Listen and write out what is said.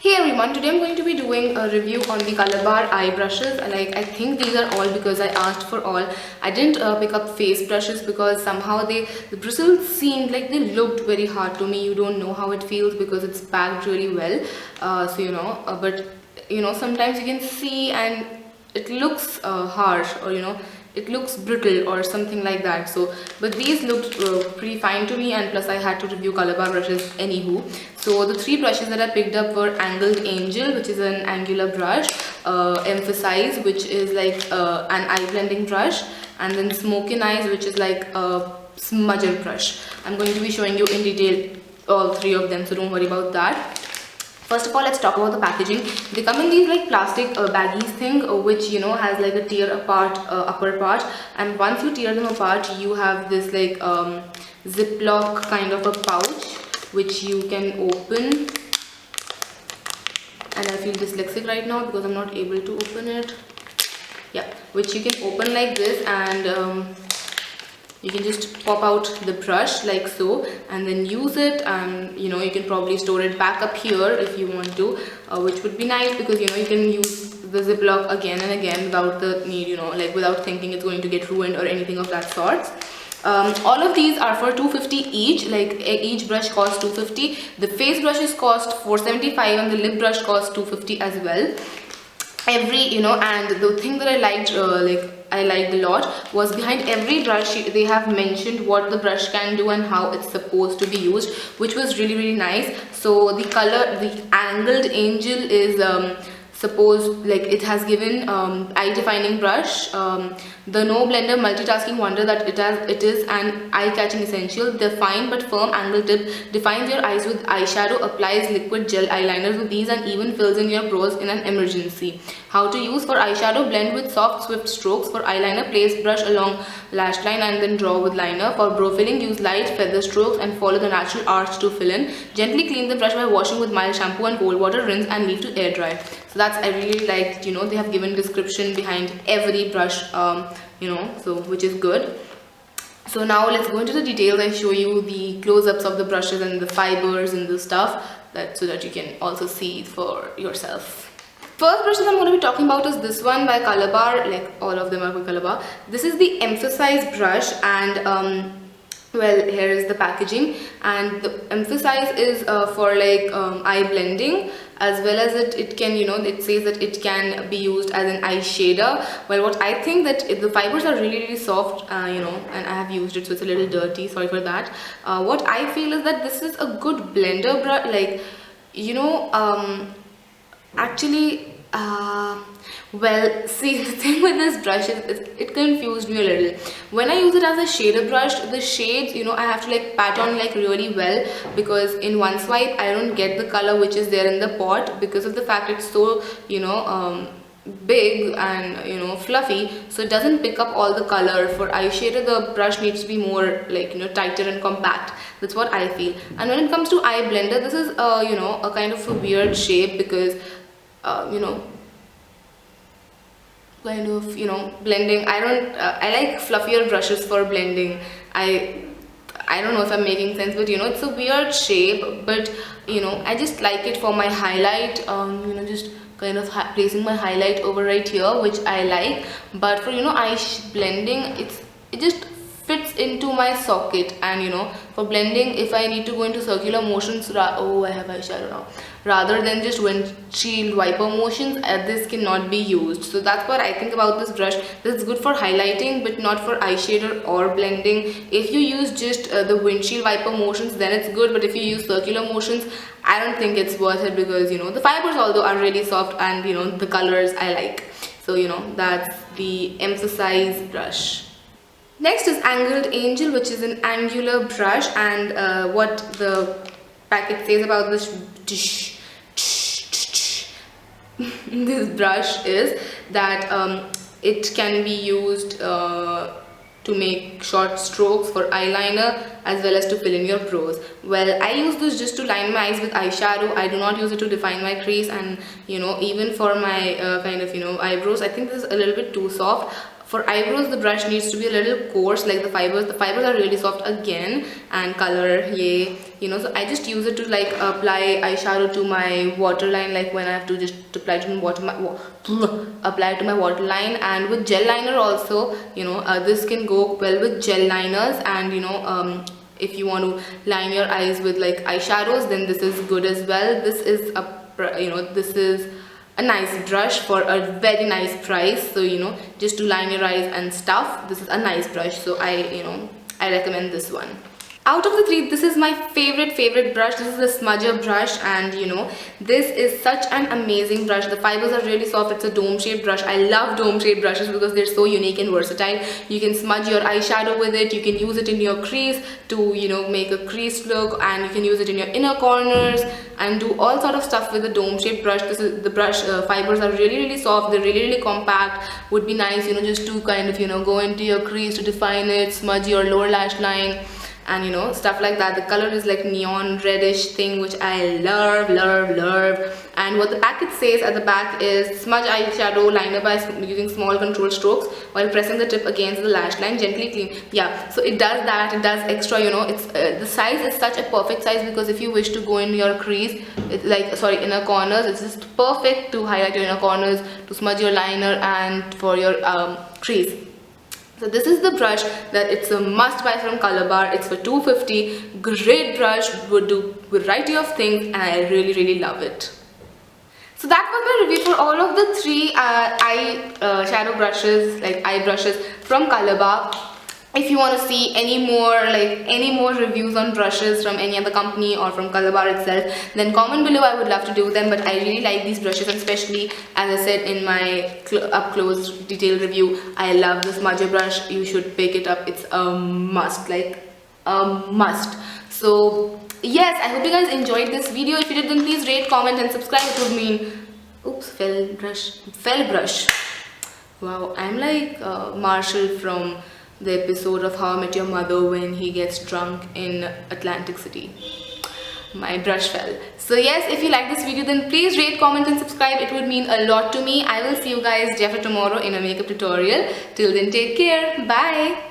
Hey everyone, today I'm going to be doing a review on the Calabar eye brushes. I think these are all because I asked for all. I didn't pick up face brushes because somehow the bristles seemed like they looked very hard to me. You don't know how it feels because it's packed really well. But sometimes you can see and it looks harsh, or it looks brittle or something like that. So but these looked pretty fine to me, and plus I had to review Calabar brushes anywho. So the three brushes that I picked up were Angled Angel, which is an angular brush, Emphasize, which is like an eye blending brush, and then Smokin Eyes, which is like a smudger brush. I'm going to be showing you in detail all three of them, so don't worry about that. First of all, let's talk about the packaging. They come in these like plastic baggies thing, which has like a tear apart upper part, and once you tear them apart, you have this like Ziploc kind of a pouch which you can open. And I feel dyslexic right now because I'm not able to open it. Yeah, which you can open like this, and you can just pop out the brush like so, and then use it, and you can probably store it back up here if you want to, which would be nice because you can use the Ziploc again and again without the need, like without thinking it's going to get ruined or anything of that sort. All of these are for 250 each, like each brush costs 250. The face brushes cost 475 and the lip brush costs 250 as well. And the thing that I liked a lot was behind every brush they have mentioned what the brush can do and how it's supposed to be used, which was really nice. So the Angled Angel is suppose like it has given eye defining brush, the No Blender multitasking wonder that it is an eye-catching essential. The fine but firm angle tip defines your eyes with eyeshadow, applies liquid gel eyeliners with ease, and even fills in your brows in an emergency. How to use: for eyeshadow, blend with soft swift strokes. For eyeliner, place brush along lash line and then draw with liner. For brow filling, use light feather strokes and follow the natural arch to fill in. Gently clean the brush by washing with mild shampoo and cold water, rinse and leave to air dry. So I really liked, they have given description behind every brush, so which is good. So now let's go into the details. I show you the close-ups of the brushes and the fibers and the stuff, so that you can also see it for yourself. First brush that I'm going to be talking about is this one by Calabar. Like all of them are by Calabar. This is the Emphasize brush, and well, here is the packaging, and the Emphasize is for like eye blending, as well as it can, it says that it can be used as an eye shader. Well, what I think that the fibers are really soft, and I have used it, so it's a little dirty, sorry for that. What I feel is that this is a good blender brush, like actually well, see, the thing with this brush is it confused me a little. When I use it as a shader brush, the shades, I have to like pat on like really well, because in one swipe I don't get the color which is there in the pot because of the fact it's so big and fluffy, so it doesn't pick up all the color. For eyeshadow, the brush needs to be more like tighter and compact. That's what I feel. And when it comes to eye blender, this is a kind of a weird shape because kind of blending. I like fluffier brushes for blending. I don't know if I'm making sense, but it's a weird shape, but I just like it for my highlight, just kind of placing my highlight over right here, which I like. But for eye blending, it just fits into my socket, and for blending, if I need to go into circular motions, oh, I have eyeshadow now, rather than just windshield wiper motions, this cannot be used. So that's what I think about this brush. This is good for highlighting but not for eyeshadow or blending. If you use just the windshield wiper motions, then it's good, but if you use circular motions, I don't think it's worth it, because the fibers although are really soft, and the colors I like. So that's the Emphasize brush. Next is Angled Angel, which is an angular brush, and what the packet says about this this brush is that it can be used to make short strokes for eyeliner as well as to fill in your brows. Well, I use this just to line my eyes with eyeshadow. I do not use it to define my crease, and even for my kind of eyebrows, I think this is a little bit too soft. For eyebrows, the brush needs to be a little coarse, like the fibers are really soft again, and color, yay, you know. So I just use it to like apply eyeshadow to my waterline, like when I have to just apply to apply to my waterline. And with gel liner also, you know, this can go well with gel liners. And you know, if you want to line your eyes with like eyeshadows, then this is good as well. This is a, you know, this is a nice brush for a very nice price. So you know, just to line your eyes and stuff, this is a nice brush. So I recommend this one. Out of the three, this is my favorite brush. This is the smudger brush, and you know, this is such an amazing brush. The fibers are really soft. It's a dome shaped brush. I love dome shaped brushes because they're so unique and versatile. You can smudge your eyeshadow with it. You can use it in your crease to, you know, make a creased look, and you can use it in your inner corners and do all sort of stuff with the dome shaped brush. This is the brush fibers are really soft. They're really compact. Would be nice, you know, just to kind of, you know, go into your crease to define it, smudge your lower lash line, and you know, stuff like that. The color is like neon reddish thing, which I love. And what the packet says at the back is smudge eyeshadow liner by using small controlled strokes while pressing the tip against the lash line, gently clean. Yeah, so it does that. It does extra, you know. It's the size is such a perfect size, because if you wish to go in your crease, it's like, sorry, inner corners, it's just perfect to highlight your inner corners, to smudge your liner, and for your crease. So this is the brush that it's a must buy from Colorbar. It's for $250. Great brush, would do variety of things, and I really love it. So that was my review for all of the three shadow brushes, like eye brushes from Colorbar. If you want to see any more reviews on brushes from any other company or from Colorbar itself, then comment below. I would love to do them, but I really like these brushes, and especially, as I said in my up close detailed review, I love the smudger brush. You should pick it up. It's a must, like a must. So yes, I hope you guys enjoyed this video. If you did, then please rate, comment and subscribe. It would mean, oops, fell brush. Wow, I'm like Marshall from the episode of How I Met Your Mother when he gets drunk in Atlantic City. My brush fell. So yes, if you like this video, then please rate, comment and subscribe. It would mean a lot to me. I will see you guys tomorrow in a makeup tutorial. Till then, take care. Bye.